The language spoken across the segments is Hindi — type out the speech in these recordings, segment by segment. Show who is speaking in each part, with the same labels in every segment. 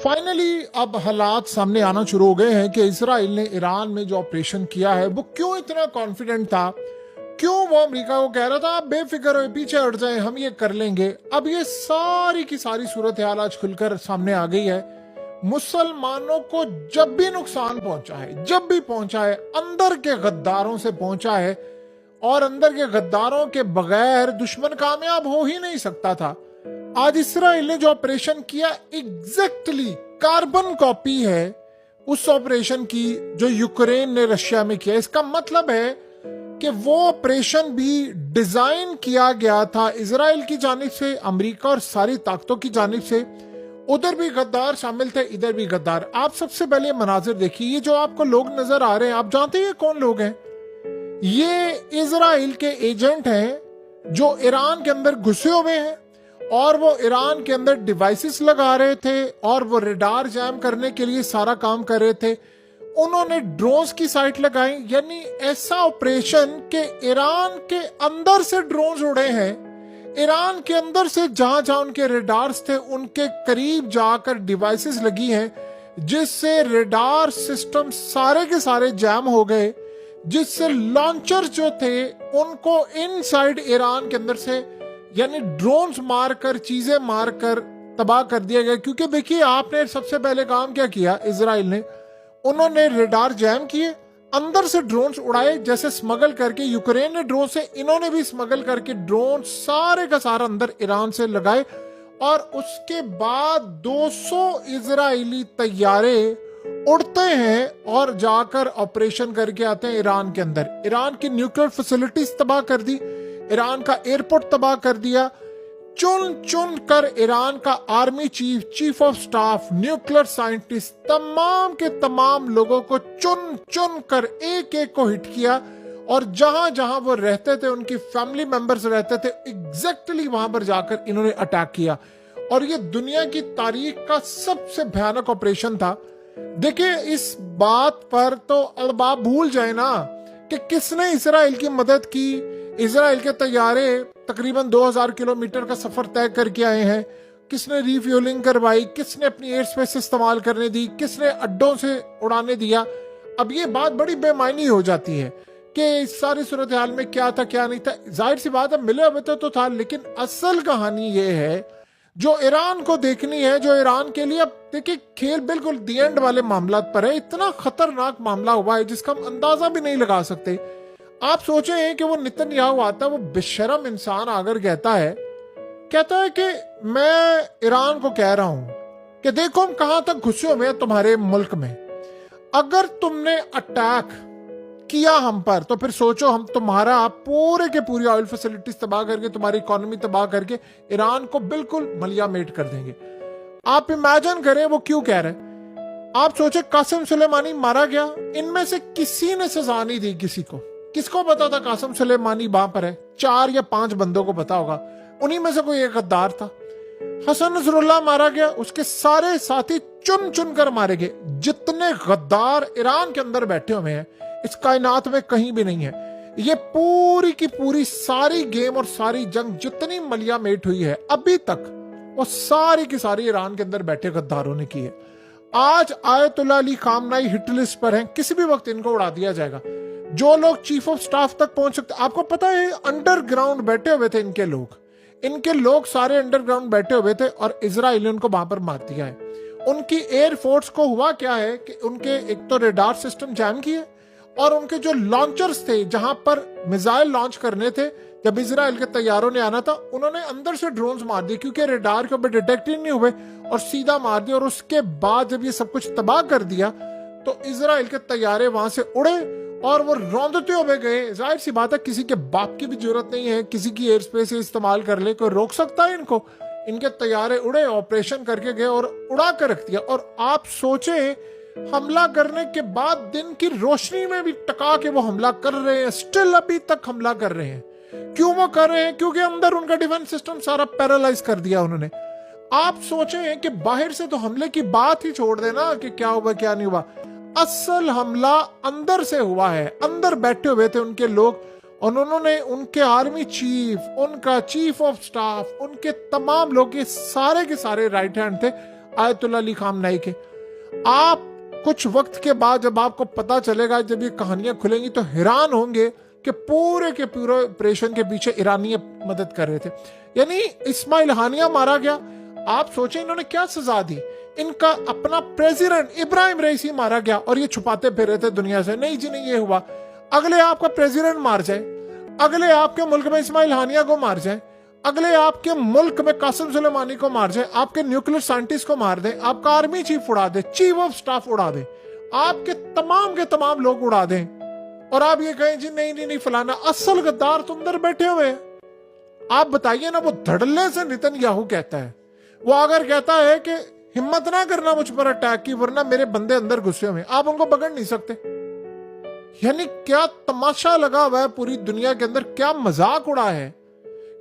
Speaker 1: फाइनली अब हालात सामने आना शुरू हो गए हैं कि इसराइल ने ईरान में जो ऑपरेशन किया है वो क्यों इतना कॉन्फिडेंट था, क्यों वो अमेरिका को कह रहा था आप बेफिक्र हो, पीछे हट जाएं, हम ये कर लेंगे। अब ये सारी की सारी सूरत हाल आज खुलकर सामने आ गई है। मुसलमानों को जब भी नुकसान पहुंचा है, जब भी पहुंचा है, अंदर के गद्दारों से पहुंचा है, और अंदर के गद्दारों के बगैर दुश्मन कामयाब हो ही नहीं सकता था। आज इसराइल ने जो ऑपरेशन किया एग्जैक्टली कार्बन कॉपी है उस ऑपरेशन की जो यूक्रेन ने रशिया में किया। इसका मतलब है कि वो ऑपरेशन भी डिजाइन किया गया था इसराइल की जानिब से, अमेरिका और सारी ताकतों की जानिब से। उधर भी गद्दार शामिल थे, इधर भी गद्दार। आप सबसे पहले मनाजिर देखिए, ये जो आपको लोग नजर आ रहे हैं, आप जानते हैं कौन लोग हैं? ये इसराइल के एजेंट हैं जो ईरान के अंदर घुसे हुए हैं, और वो ईरान के अंदर डिवाइसेस लगा रहे थे और वो रडार जैम करने के लिए सारा काम कर रहे थे। उन्होंने ड्रोन्स की साइट लगाई, यानी ऐसा ऑपरेशन कि ईरान के अंदर से ड्रोन्स उड़े हैं, ईरान के अंदर से जहां जहां उनके रडार्स थे उनके करीब जाकर डिवाइसेस लगी हैं, जिससे रडार सिस्टम सारे के सारे जैम हो गए, जिससे लॉन्चर्स जो थे उनको इनसाइड ईरान के अंदर से यानी ड्रोन्स मारकर, चीजें मारकर तबाह कर दिया गया। क्योंकि देखिए, आपने सबसे पहले काम क्या किया इसराइल ने, उन्होंने रडार जैम किए, अंदर से ड्रोन्स उड़ाए, जैसे स्मगल करके यूक्रेन ने ड्रोन से, इन्होंने भी स्मगल करके ड्रोन सारे का सारा अंदर ईरान से लगाए, और उसके बाद 200 इजरायली तैयारे उड़ते हैं और जाकर ऑपरेशन करके आते हैं ईरान के अंदर। ईरान की न्यूक्लियर फैसिलिटीज तबाह कर दी, ईरान का एयरपोर्ट तबाह कर दिया, चुन चुन कर ईरान का army chief, chief of staff, nuclear scientist, तमाम के तमाम लोगों को चुन चुन कर एक एक को हिट किया, और जहां जहां वो रहते थे, उनकी फैमिली मेंबर्स रहते थे, एग्जैक्टली वहां पर जाकर इन्होंने अटैक किया। और ये दुनिया की तारीख का सबसे भयानक ऑपरेशन था। देखिए, इस बात पर तो अरबाब भूल जाए ना कि किसने इसराइल की मदद की। इसराइल के तैयारे तकरीबन 2000 किलोमीटर का सफर तय करके आए हैं। किसने रिफ्यूलिंग करवाई, किसने अपनी एयर स्पेस इस्तेमाल करने दी, किसने अड्डों से उड़ाने दिया। अब ये बात बड़ी बेमायनी हो जाती है कि इस सारी सूरत हाल में क्या था क्या नहीं था। जाहिर सी बात है, मिले हुए तो था, लेकिन असल कहानी ये है जो ईरान को देखनी है, जो ईरान के लिए, अब देखिए खेल बिल्कुल दी एंड वाले मामला पर है। इतना खतरनाक मामला हुआ है जिसका हम अंदाजा भी नहीं लगा सकते। आप सोचे कि वो नेतन्याहू आता है, वो बेशरम इंसान आकर कहता है कि मैं ईरान को कह रहा हूं कि देखो हम कहां तक घुसे हुए हैं तुम्हारे मुल्क में, अगर तुमने अटैक किया हम पर तो फिर सोचो हम तुम्हारा पूरे के पूरी ऑयल फैसिलिटीज तबाह करके, तुम्हारी इकोनॉमी तबाह करके ईरान को बिल्कुल मलिया मेट कर देंगे। आप इमेजिन करें वो क्यों कह रहे हैं। आप सोचे कासिम सुलेमानी मारा गया, इनमें से किसी ने सजा नहीं दी किसी को। किसको पता था कासिम सुलेमानी वहां पर है? 4 या 5 बंदों को पता होगा, उन्हीं में से कोई एक गद्दार था। हसन नसरुल्लाह मारा गया, उसके सारे साथी चुन चुन कर मारे गए। जितने गद्दार ईरान के अंदर बैठे हुए हैं इस कायनात में कहीं भी नहीं है। ये पूरी की पूरी सारी गेम और सारी जंग जितनी मलिया मेट हुई है अभी तक, वो सारी की सारी ईरान के अंदर बैठे गद्दारों ने की है। आज आयतुल्लाह अली खामनाई हिट लिस्ट पर हैं, किसी भी वक्त इनको उड़ा दिया जाएगा। जो लोग चीफ ऑफ स्टाफ तक पहुंच सकते, आपको पता है अंडरग्राउंड बैठे हुए थे इनके लोग सारे अंडरग्राउंड बैठे हुए थे, और इजराइल ने उनको वहां पर मार दिया है। उनकी एयरफोर्स को हुआ क्या है कि उनके एक तो रडार सिस्टम जैम किए, और उनके जो लॉन्चर्स थे जहां पर मिसाइल लॉन्च करने थे, जब इजराइल के तैयारों ने आना था, उन्होंने अंदर से ड्रोन्स मार दिए क्योंकि रडार के ऊपर डिटेक्ट ही नहीं हुए, और सीधा मार दिया। और उसके बाद जब ये सब कुछ तबाह कर दिया तो इजराइल के तैयारे वहां से उड़े और वो रौंदते हुए गए। जाहिर सी बात है, किसी के बाप की भी जरूरत नहीं है किसी की एयर स्पेस इस्तेमाल कर ले, कोई रोक सकता है इनको? इनके तैयारे उड़े, ऑपरेशन करके गए और उड़ा कर रख दिया। और आप सोचे, हमला करने के बाद दिन की रोशनी में भी टका के वो हमला कर रहे हैं, स्टिल अभी तक हमला कर रहे हैं। क्यों वो कर रहे हैं? क्योंकि अंदर उनका डिफेंस सिस्टम सारा पैरालाइज कर दिया उन्होंने। आप सोचे कि बाहर से तो हमले की बात ही छोड़ देना कि क्या हुआ क्या नहीं हुआ, असल हमला अंदर से हुआ है। अंदर बैठे हुए थे उनके लोग, और उन्होंने उनके आर्मी चीफ, उनका चीफ ऑफ स्टाफ, उनके तमाम लोग, ये सारे के सारे राइट हैंड थे, आयतुल्लाह अली खामनेई के। आप कुछ वक्त के बाद जब आपको पता चलेगा, जब ये कहानियां खुलेंगी तो हैरान होंगे कि पूरे के पूरे ऑपरेशन के पीछे ईरानी मदद कर रहे थे। यानी इस्माइल हानिया मारा गया, आप सोचें इन्होंने क्या सजा दी। इनका अपना प्रेसिडेंट इब्राहिम रईसी मारा गया और ये छुपाते फिर रहे थे दुनिया से, नहीं जी नहीं ये हुआ। अगले आपका प्रेसिडेंट मार जाए, अगले आपके मुल्क में इस्माइल हानिया को मार जाए, अगले आपके मुल्क में कासिम सुलेमानी को मार जाए, आपके न्यूक्लियर साइंटिस्ट को मार दे, आपका आर्मी चीफ उड़ा दे, चीफ ऑफ स्टाफ उड़ा दे, आपके तमाम लोग उड़ा दें, और आप ये कहें जी नहीं नहीं नहीं फलाना। असल गद्दार तो अंदर बैठे हुए हैं। आप बताइए ना, वो धड़ल्ले से नेतन्याहू कहता है, वो अगर कहता है कि हिम्मत ना करना मुझ पर अटैक की वरना मेरे बंदे अंदर घुसे हुए, आप उनको पकड़ नहीं सकते। यानी क्या तमाशा लगा हुआ है पूरी दुनिया के अंदर, क्या मजाक उड़ा है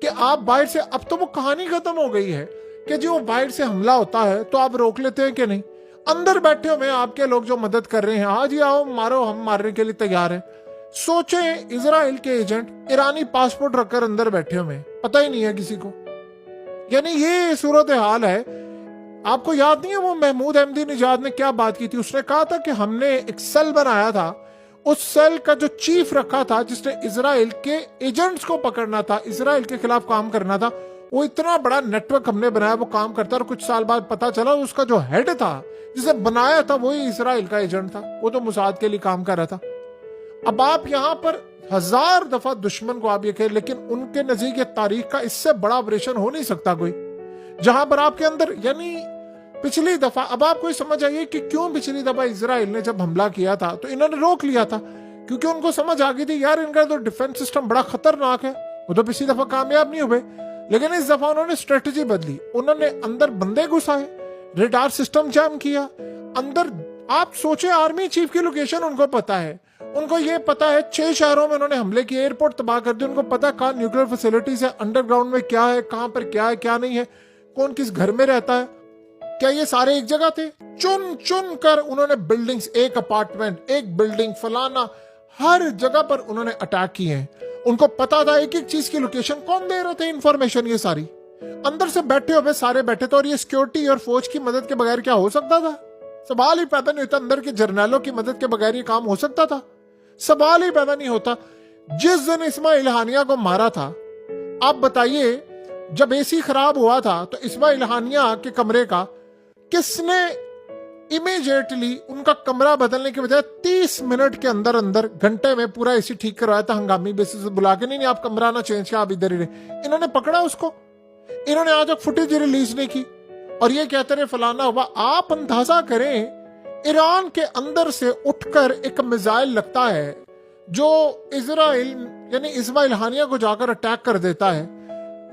Speaker 1: कि आप बाहर से, अब तो वो कहानी खत्म हो गई है कि जी वो बाहर से हमला होता है तो आप रोक लेते हैं कि नहीं। अंदर बैठे हुए आपके लोग जो मदद कर रहे हैं, हाँ जी आओ मारो, हम मारने के लिए तैयार हैं। सोचें इजराइल के एजेंट ईरानी पासपोर्ट रखकर अंदर बैठे हुए, पता ही नहीं है किसी को। यानी ये सूरत हाल है। आपको याद नहीं है वो महमूद अहमदी निजाद ने क्या बात की थी? उसने कहा था कि हमने एक सेल बनाया था, उस सेल का जो चीफ रखा था जिसने इजराइल के एजेंट्स को पकड़ना था, इजराइल के खिलाफ काम करना था, वो इतना बड़ा नेटवर्क हमने बनाया, वो काम करता। और कुछ साल बाद पता चला उसका जो हेड था, जिसे बनाया था, वही इजराइल का एजेंट था, वो तो मुसाद के लिए काम कर रहा था। अब आप यहां पर 1000 दफा दुश्मन को आप ये कहें, लेकिन उनके नजदीक तारीख का इससे बड़ा ऑपरेशन हो नहीं सकता कोई, जहां पर आपके अंदर, यानी पिछली दफा, अब आप कोई समझ आइए कि क्यों पिछली दफा इजराइल ने जब हमला किया था तो इन्होंने रोक लिया था, क्योंकि उनको समझ आ गई थी यार इनका तो डिफेंस सिस्टम बड़ा खतरनाक है। वो तो पिछली दफा कामयाब नहीं हुए, लेकिन इस दफा उन्होंने स्ट्रेटजी बदली, उन्होंने अंदर बंदे घुसाए, रेडार सिस्टम जैम किया अंदर। आप सोचे आर्मी चीफ की लोकेशन उनको पता है, उनको ये पता है 6 शहरों में उन्होंने हमले किए, एयरपोर्ट तबाह कर दिए, उनको पता है कहाँ न्यूक्लियर फैसिलिटीज है, अंडरग्राउंड में क्या है, कहां पर क्या है क्या नहीं है, कौन किस घर में रहता है। क्या ये सारे एक जगह थे? चुन चुन कर उन्होंने बिल्डिंग्स, एक अपार्टमेंट, एक बिल्डिंग, फलाना, हर जगह पर उन्होंने अटैक किए हैं। उनको पता था एक एक चीज की लोकेशन, कौन दे रहे थे इंफॉर्मेशन, ये सारी अंदर से बैठे हुए सारे बैठे थे। और ये सिक्योरिटी और फौज की मदद के बगैर क्या हो सकता था? सवाल ही पैदा नहीं होता। अंदर के जर्नैलों की मदद के बगैर ये काम हो सकता था? सवाल ही पैदा नहीं होता। जिस दिन इस्माइल हानिया को मारा था, आप बताइए, जब एसी खराब हुआ था तो इस्माइल हानिया के कमरे का किसने इमीडिएटली उनका कमरा बदलने के बजाय 30 मिनट के अंदर अंदर, घंटे में पूरा एसी ठीक करवाया था, हंगामी बेसिस पे बुला के। नहीं आप कमरा ना चेंज किया, आप इधर ही रहे। इन्होंने पकड़ा उसको, इन्होंने आज तक फुटेज रिलीज नहीं की, और ये कहते रहे फलाना हुआ। आप अंदाजा करें, ईरान के अंदर से उठकर एक मिसाइल लगता है जो इजराइल यानी इस्माइल हानिया को जाकर अटैक कर देता है,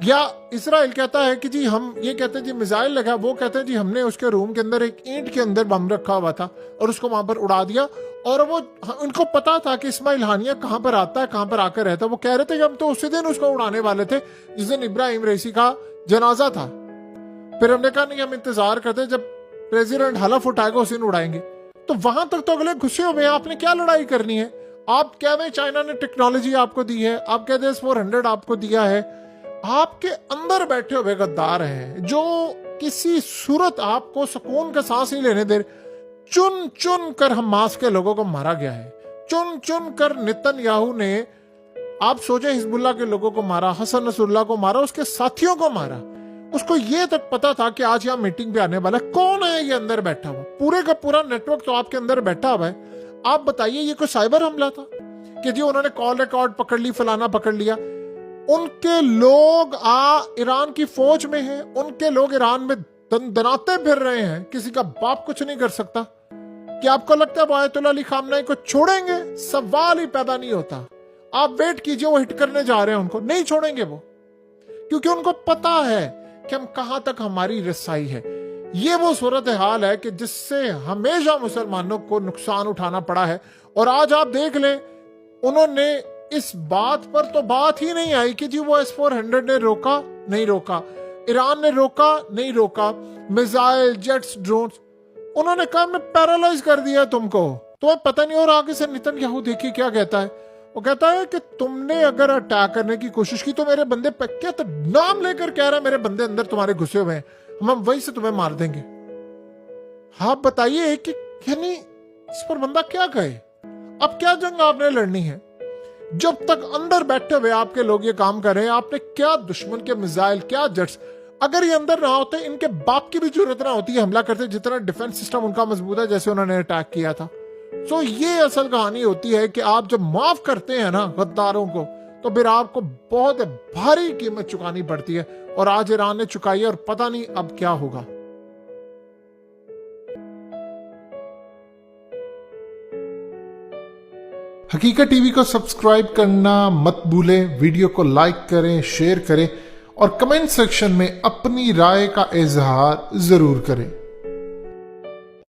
Speaker 1: या इजराइल कहता है कि जी हम, ये कहते हैं जी मिसाइल लगा, वो कहते हैं जी हमने उसके रूम के अंदर एक ईंट के अंदर बम रखा हुआ था और उसको वहां पर उड़ा दिया। और वो, उनको पता था कि इस्माइल हानिया कहां पर आता है, कहां पर आकर रहता है। वो कह रहे थे कि हम तो उसी दिन उसको उड़ाने वाले थे जिस दिन इब्राहिम रईसी का जनाजा था। फिर हमने कहा नहीं, हम इंतजार करते जब प्रेसिडेंट हलफ उठाएगा उसी दिन उड़ाएंगे। तो वहां तक तो अगले गुस्से हुए, आपने क्या लड़ाई करनी है? आप कह रहे चाइना ने टेक्नोलॉजी आपको दी है, आप कहते हैं S-400 आपको दिया है। आपके अंदर बैठे हुए गद्दार हैं जो किसी सूरत आपको सुकून का सांस नहीं लेने दे। चुन चुन कर हमास के लोगों को मारा गया है, चुन चुन कर नेतन्याहू ने, आप सोचे, हिजबुल्लाह के लोगों को मारा, हसन नसरुल्लाह को मारा, उसके साथियों को मारा। उसको ये तक पता था कि आज यहाँ मीटिंग पे आने वाला है। कौन है ये अंदर बैठा हुआ? पूरे का पूरा नेटवर्क तो आपके अंदर बैठा हुआ है। आप बताइए ये कोई साइबर हमला था कि जी उन्होंने कॉल रिकॉर्ड पकड़ ली, फलाना पकड़ लिया? उनके लोग ईरान की फौज में हैं, उनके लोग ईरान में दनाते फिर रहे हैं, किसी का बाप कुछ नहीं कर सकता। क्या आपको लगता है वो आयतुल्लाह अली खामनेई को छोड़ेंगे? सवाल ही पैदा नहीं होता। आप वेट कीजिए, वो हिट करने जा रहे हैं, उनको नहीं छोड़ेंगे वो, क्योंकि उनको पता है कि हम कहां तक हमारी रसाई है। ये वो सूरत हाल है कि जिससे हमेशा मुसलमानों को नुकसान उठाना पड़ा है। और आज आप देख लें, उन्होंने इस बात पर तो बात ही नहीं आई कि जी वो S-400 ने रोका नहीं रोका, ईरान ने रोका नहीं रोका, मिसाइल, जेट्स, ड्रोन्स, उन्होंने कहा मैं पैरालाइज कर दिया तुमको, तुम्हें पता नहीं। और आगे से नेतन्याहू देखिए क्या कहता है, वो कहता है कि तुमने अगर अटैक करने की कोशिश की तो मेरे बंदे क्या, तो नाम लेकर कह रहा है मेरे बंदे अंदर तुम्हारे घुसे हुए हैं, हम वहीं से तुम्हें मार देंगे। आप बताइए कि यानी इस पर बंदा क्या कहे। अब क्या जंग आपने लड़नी है जब तक अंदर बैठे हुए आपके लोग ये काम कर रहे हैं? आपने क्या दुश्मन के मिसाइल, क्या जट्स, अगर ये अंदर ना होते इनके बाप की भी जरूरत ना होती है हमला करते, जितना डिफेंस सिस्टम उनका मजबूत है जैसे उन्होंने अटैक किया था। सो ये असल कहानी होती है कि आप जब माफ करते हैं ना गद्दारों को, तो फिर आपको बहुत भारी कीमत चुकानी पड़ती है, और आज ईरान ने चुकाई है, और पता नहीं अब क्या होगा। हकीकत टीवी को सब्सक्राइब करना मत भूलें, वीडियो को लाइक करें, शेयर करें और कमेंट सेक्शन में अपनी राय का इजहार जरूर करें।